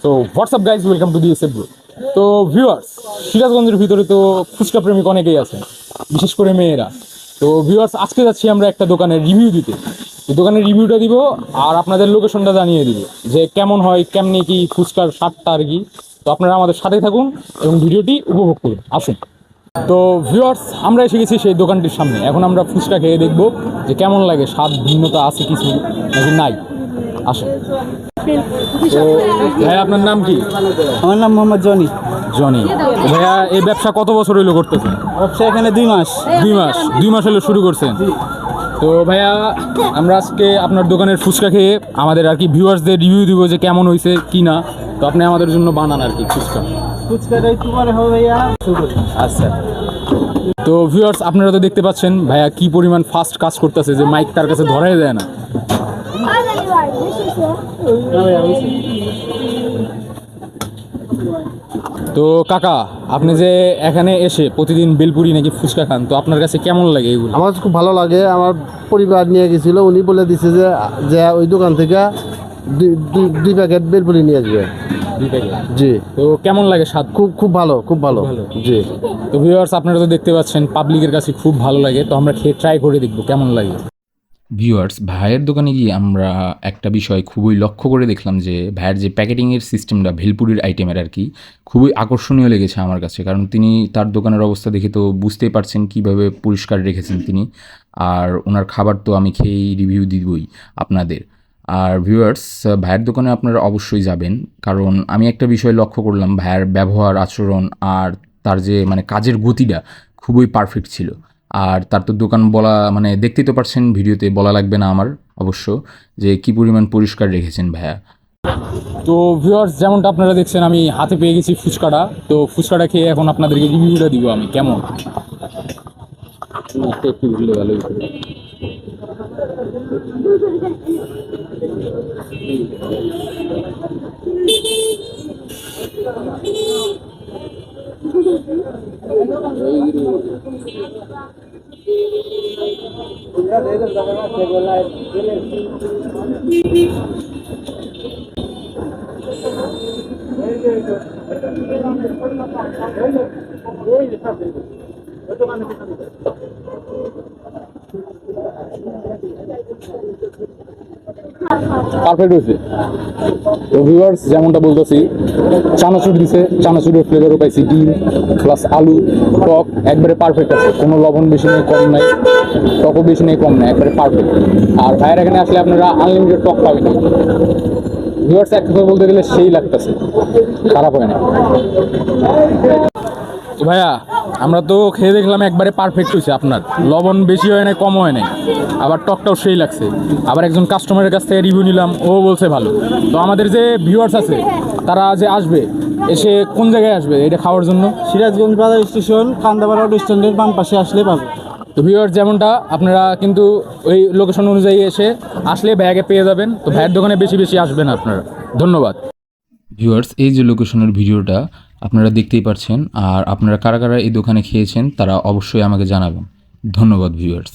তো WhatsApp guys, welcome to the SF bro. তো viewers, সিরাজগঞ্জের ভিতরে তো ফুচকা প্রেমিক অনেকেই আছেন, বিশেষ করে মেয়েরা। তো ভিউয়ার্স, আজকে যাচ্ছি আমরা একটা দোকানের রিভিউ দিতে। এই দোকানের রিভিউটা দিব আর আপনাদের লোকেশনটা জানিয়ে দিব যে কেমন হয়, কেমনি কি ফুচকার স্বাদটা আর কি। তো আপনারা আমাদের সাথে থাকুন এবং ভিডিওটি উপভোগ করুন, আসুন। তো ভিউয়ার্স, আমরা এসে গেছি সেই দোকানটির সামনে। এখন আমরা ফুচকা খেয়ে দেখবো যে কেমন লাগে, স্বাদ ভিন্নতা আছে কিছু নাকি নাই। আসুন। তো ভাই, আপনার নাম কি? আমার নাম মোহাম্মদ জনি। জনি। ভাইয়া, এই ব্যবসা কত বছর হইলো করতেছেন? ব্যবসা এখানে 2 মাস। 2 মাস হলো শুরু করছেন। তো ভাইয়া, আমরা আজকে আপনার দোকানের ফুচকা খেয়ে আমাদের আর কি ভিউয়ার্সদের রিভিউ দিব যে কেমন হয়েছে কি না। তো আপনি আমাদের জন্য বানান আর কি ফুচকাটা একটু পরে হবে ভাইয়া। আচ্ছা। তো ভিউয়ার্স, আপনারা তো দেখতে পাচ্ছেন ভাইয়া কি পরিমাণ ফাস্ট কাজ করতেছে, যে মাইক তার কাছে ধরাই দেয় না। তো কাকা, আপনি যে এখানে এসে প্রতিদিন বেলপুরি নাকি ফুচকা খান, তো আপনার কাছে কেমন লাগে এগুলো? আমার খুব ভালো লাগে। আমার পরিবার নিয়ে গেছিল, উনি বলে দিছে যে যে ওই দোকান থেকে দুই প্যাকেট বেলপুরি নিয়ে আসবে। 2 প্যাকেট? জি। তো কেমন লাগে স্বাদ? খুব ভালো, খুব ভালো। জি। তো ভিউয়ার্স, আপনারা তো দেখতে পাচ্ছেন পাবলিকের কাছে খুব ভালো লাগে। তো আমরা খেয়ে ট্রাই করে দেখবো কেমন লাগে। ভিউয়ার্স, ভাইয়ের দোকানে গিয়ে আমরা একটা বিষয় খুবই লক্ষ্য করে দেখলাম যে ভাইয়ের যে প্যাকেটিংয়ের সিস্টেমটা ভেলপুরির আইটেমের আর কি খুবই আকর্ষণীয় লেগেছে আমার কাছে। কারণ তিনি তার দোকানের অবস্থা দেখে তো বুঝতেই পারছেন কীভাবে পরিষ্কার রেখেছেন তিনি। আর ওনার খাবার তো আমি খেয়েই রিভিউ দিবই আপনাদের। আর ভিউয়ার্স, ভাইয়ের দোকানে আপনারা অবশ্যই যাবেন, কারণ আমি একটা বিষয় লক্ষ্য করলাম, ভাইয়ের ব্যবহার, আচরণ আর তার যে মানে কাজের গতিটা খুবই পারফেক্ট ছিল। আর তার তো দোকান বলা মানে দেখতেই তো পারছেন, ভিডিওতে বলা লাগবে না আমার অবশ্য যে কী পরিমাণ পরিষ্কার রেখেছেন ভাইয়া। তো ভিউয়ার্স, যেমনটা আপনারা দেখছেন, আমি হাতে পেয়ে গেছি ফুচকাটা। তো ফুচকাটা খেয়ে এখন আপনাদেরকে রিভিউটা দিব আমি কেমন। একটু দিলে ভালো হতো। পারফেক্ট হয়েছে। তো ভিউয়ার্স, যেমনটা বলতেছি, চানাচুর দিছে, চানাচুরের ফ্লেভারও পাইছি, ডিম প্লাস আলু, টক একবারে পারফেক্ট আছে। কোনো লবণ বেশি নেই, কম নাই, টকও বেশি নেই, কম নেই, একবারে পারফেক্ট। আর ভাইয়ের এখানে আসলে আপনারা আনলিমিটেড টক পাবেন। ভিউয়ার্স, এক কথা বলতে গেলে সেই লাগতেছে, খারাপ হয় না। তো ভাইয়া, আমরা তো খেয়ে দেখলাম একবারে পারফেক্ট হয়েছে। আপনার লবণ বেশি হয় নাই, কম হয় নাই, আবার টকটাও সেই লাগছে। আবার একজন কাস্টমারের কাছ থেকে রিভিউ নিলাম, ও বলছে ভালো। তো আমাদের যে ভিউয়ার্স আছে তারা যে আসবে, এসে কোন জায়গায় আসবে এটা খাওয়ার জন্য? সিরাজগঞ্জ বাজার স্টেশন, কান্দাপাড়া অটো স্ট্যান্ডের বাম পাশে আসলে পাবে। তো ভিউয়ার্স, যেমনটা আপনারা কিন্তু ওই লোকেশন অনুযায়ী এসে আসলে ব্যাগে পেয়ে যাবেন। তো ভাইয়ের দোকানে বেশি বেশি আসবেন আপনারা। ধন্যবাদ। ভিউয়ার্স, এই যে লোকেশনের ভিডিওটা আপনারা দেখতেই পাচ্ছেন, আর আপনারা কারা কারা এই দোকানে খেয়েছেন তারা অবশ্যই আমাকে জানাবেন। ধন্যবাদ ভিউয়ার্স।